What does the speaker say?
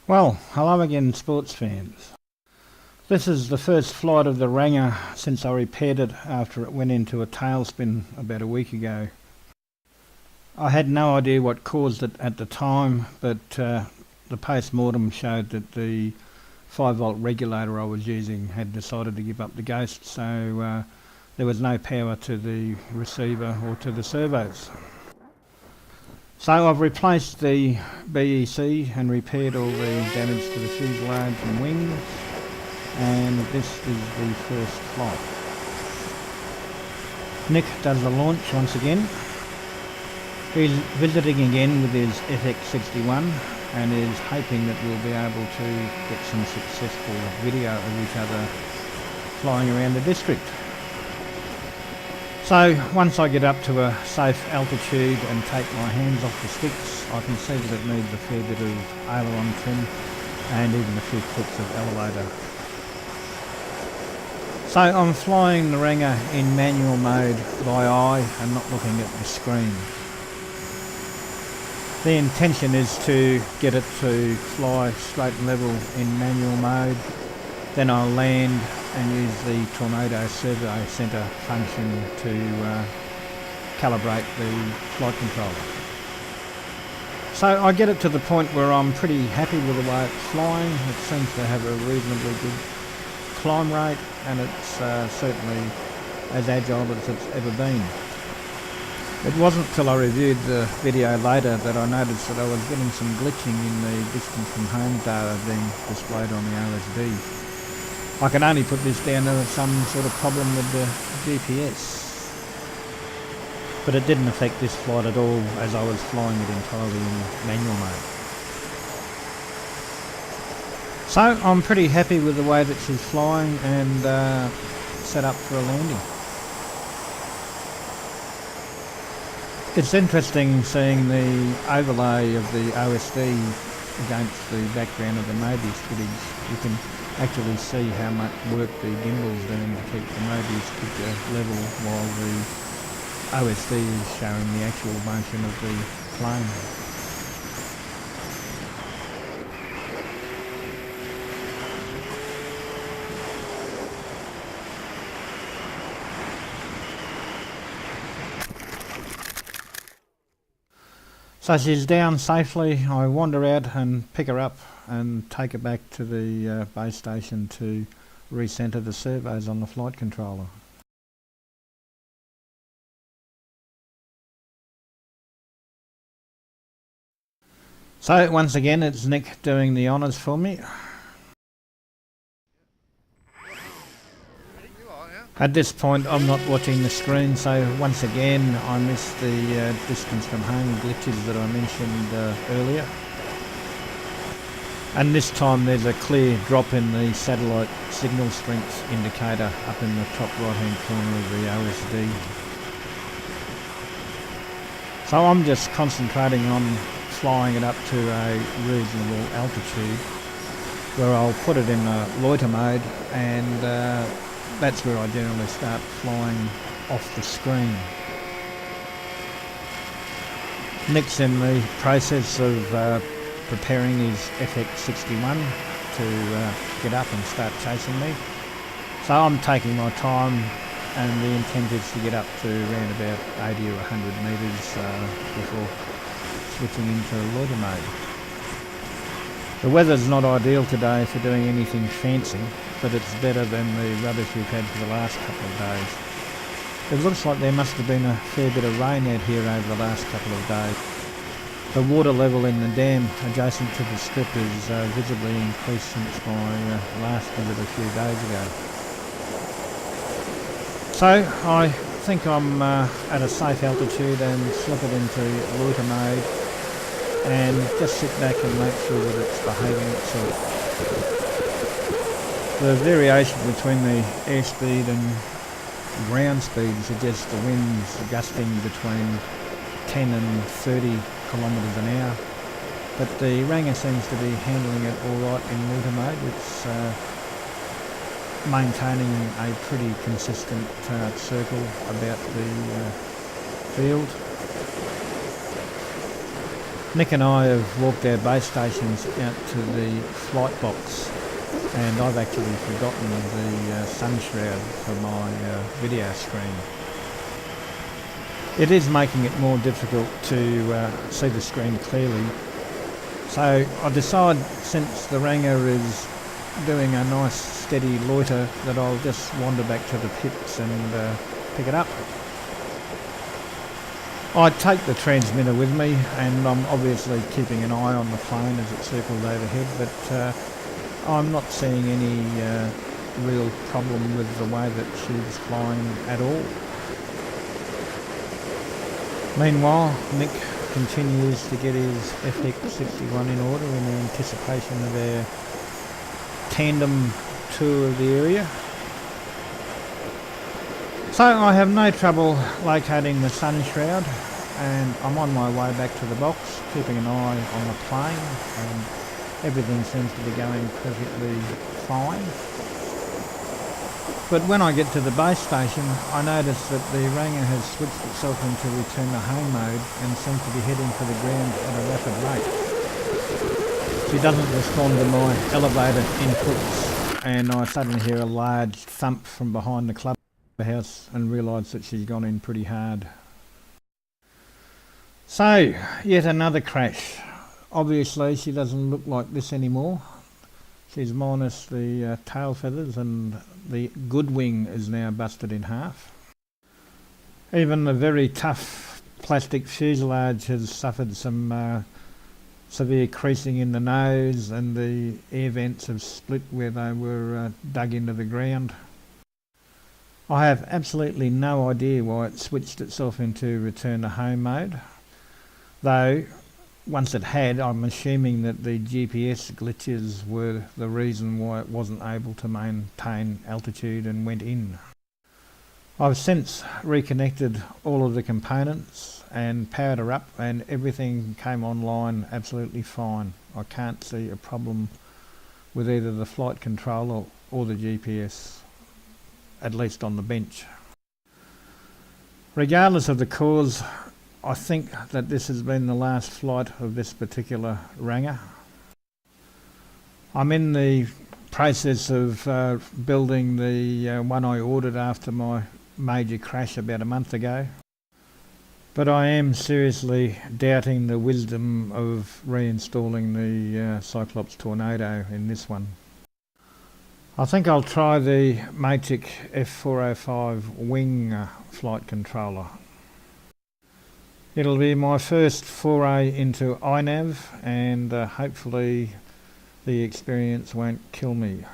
Well, hello again, sports fans. This is the first flight of the Ranger since I repaired it after it went into a tailspin about a week ago. I had no idea what caused it at the time, but the post-mortem showed that the 5-volt regulator I was using had decided to give up the ghost, so there was no power to the receiver or to the servos. So I've replaced the BEC and repaired all the damage to the fuselage and wings, and this is the first flight. Nick does the launch once again. He's visiting again with his FX61 and is hoping that we'll be able to get some successful video of each other flying around the district. So once I get up to a safe altitude and take my hands off the sticks, I can see that it needs a fair bit of aileron trim and even a few clips of elevator. So I'm flying the Ranger in manual mode by eye and not looking at the screen. The intention is to get it to fly straight and level in manual mode, then I'll land and use the Tornado Servo Center function to calibrate the flight controller. So I get it to the point where I'm pretty happy with the way it's flying. It seems to have a reasonably good climb rate, and it's certainly as agile as it's ever been. It wasn't till I reviewed the video later that I noticed that I was getting some glitching in the distance from home data being displayed on the OSD. I can only put this down to some sort of problem with the GPS, but it didn't affect this flight at all as I was flying it entirely in manual mode. So I'm pretty happy with the way that she's flying and set up for a landing. It's interesting seeing the overlay of the OSD against the background of the Mobius footage. You can actually see how much work the gimbal's doing to keep the Mobius picture level while the OSD is showing the actual motion of the plane. So she's down safely. I wander out and pick her up and take her back to the base station to recenter the servos on the flight controller. So once again it's Nick doing the honours for me. At this point I'm not watching the screen, so once again I missed the distance from home glitches that I mentioned earlier. And this time there's a clear drop in the satellite signal strength indicator up in the top right hand corner of the OSD. So I'm just concentrating on flying it up to a reasonable altitude where I'll put it in a loiter mode, and that's where I generally start flying off the screen. Nick's in the process of preparing his FX61 to get up and start chasing me. So I'm taking my time, and the intent is to get up to around about 80 or 100 metres before switching into loiter mode. The weather's not ideal today for doing anything fancy, but it's better than the rubbish we've had for the last couple of days. It looks like there must have been a fair bit of rain out here over the last couple of days. The water level in the dam adjacent to the strip is visibly increased since my last visit a few days ago. So I think I'm at a safe altitude and slip it into loiter mode and just sit back and make sure that it's behaving itself. The variation between the airspeed and ground speed suggests the wind's gusting between 10 and 30 kilometres an hour, but the Ranger seems to be handling it alright in loiter mode. It's maintaining a pretty consistent circle about the field. Nick and I have walked our base stations out to the flight box, and I've actually forgotten the sun shroud for my video screen. It is making it more difficult to see the screen clearly, so I decide, since the Ranger is doing a nice steady loiter, that I'll just wander back to the pits and pick it up. I take the transmitter with me, and I'm obviously keeping an eye on the plane as it circles overhead, but I'm not seeing any real problem with the way that she's flying at all. Meanwhile, Nick continues to get his FX61 in order in anticipation of our tandem tour of the area. So I have no trouble locating the sun shroud, and I'm on my way back to the box, keeping an eye on the plane, and everything seems to be going perfectly fine. But when I get to the base station, I notice that the Ranger has switched itself into return to home mode and seems to be heading for the ground at a rapid rate. She doesn't respond to my elevator inputs, and I suddenly hear a large thump from behind the clubhouse and realise that she's gone in pretty hard. So, yet another crash. Obviously she doesn't look like this anymore. She's minus the tail feathers, and the good wing is now busted in half. Even the very tough plastic fuselage has suffered some severe creasing in the nose, and the air vents have split where they were dug into the ground. I have absolutely no idea why it switched itself into return to home mode, though once it had, I'm assuming that the GPS glitches were the reason why it wasn't able to maintain altitude and went in. I've since reconnected all of the components and powered her up, and everything came online absolutely fine. I can't see a problem with either the flight controller or the GPS, at least on the bench. Regardless of the cause, I think that this has been the last flight of this particular Ranger. I'm in the process of building the one I ordered after my major crash about a month ago, but I am seriously doubting the wisdom of reinstalling the Cyclops Tornado in this one. I think I'll try the Matic F405 wing flight controller. It'll be my first foray into iNav, and hopefully the experience won't kill me.